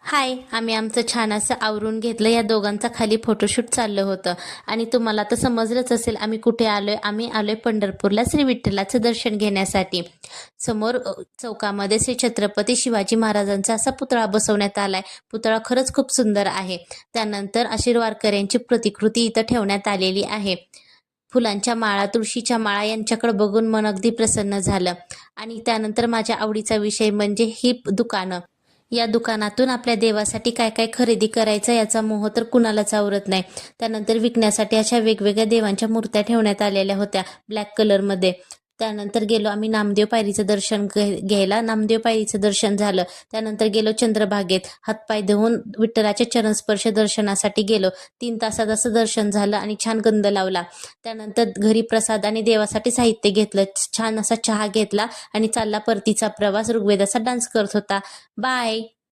हाय, आम्ही आमचं छान असं आवरून घेतलं. या दोघांचा खाली फोटोशूट चाललं होतं आणि तुम्हाला तर समजलंच असेल आम्ही कुठे आलोय. आम्ही आलोय पंढरपूरला श्री विठ्ठलाचं दर्शन घेण्यासाठी. समोर चौकामध्ये श्री छत्रपती शिवाजी महाराजांचा असा पुतळा बसवण्यात आलाय. पुतळा खरंच खूप सुंदर आहे. त्यानंतर अशी वारकऱ्यांची प्रतिकृती इथं ठेवण्यात आलेली आहे. फुलांच्या माळा, तुळशीच्या माळा यांच्याकडे बघून मन अगदी प्रसन्न झालं. आणि त्यानंतर माझ्या आवडीचा विषय म्हणजे ही दुकानं. या दुकानातून आपल्या देवासाठी काय काय खरेदी करायचं याचा मोह तर कुणालाच आवरत नाही. त्यानंतर विकण्यासाठी अशा वेगवेगळ्या देवांच्या मूर्त्या ठेवण्यात आलेल्या होत्या ब्लॅक कलरमध्ये. त्यानंतर गेलो आम्ही नामदेव पायरीचं दर्शन घ्यायला. नामदेव पायरीचं दर्शन झालं. त्यानंतर गेलो चंद्रभागेत. हातपाय धुवून विठ्ठलाचे चरणस्पर्श दर्शनासाठी गेलो. 3 तासात असं दर्शन झालं आणि छान गंध लावला. त्यानंतर घरी प्रसाद आणि देवासाठी साहित्य घेतलं. छान असा चहा घेतला आणि चालला परतीचा प्रवास. ऋग्वेदाचा डान्स करत होता. बाय.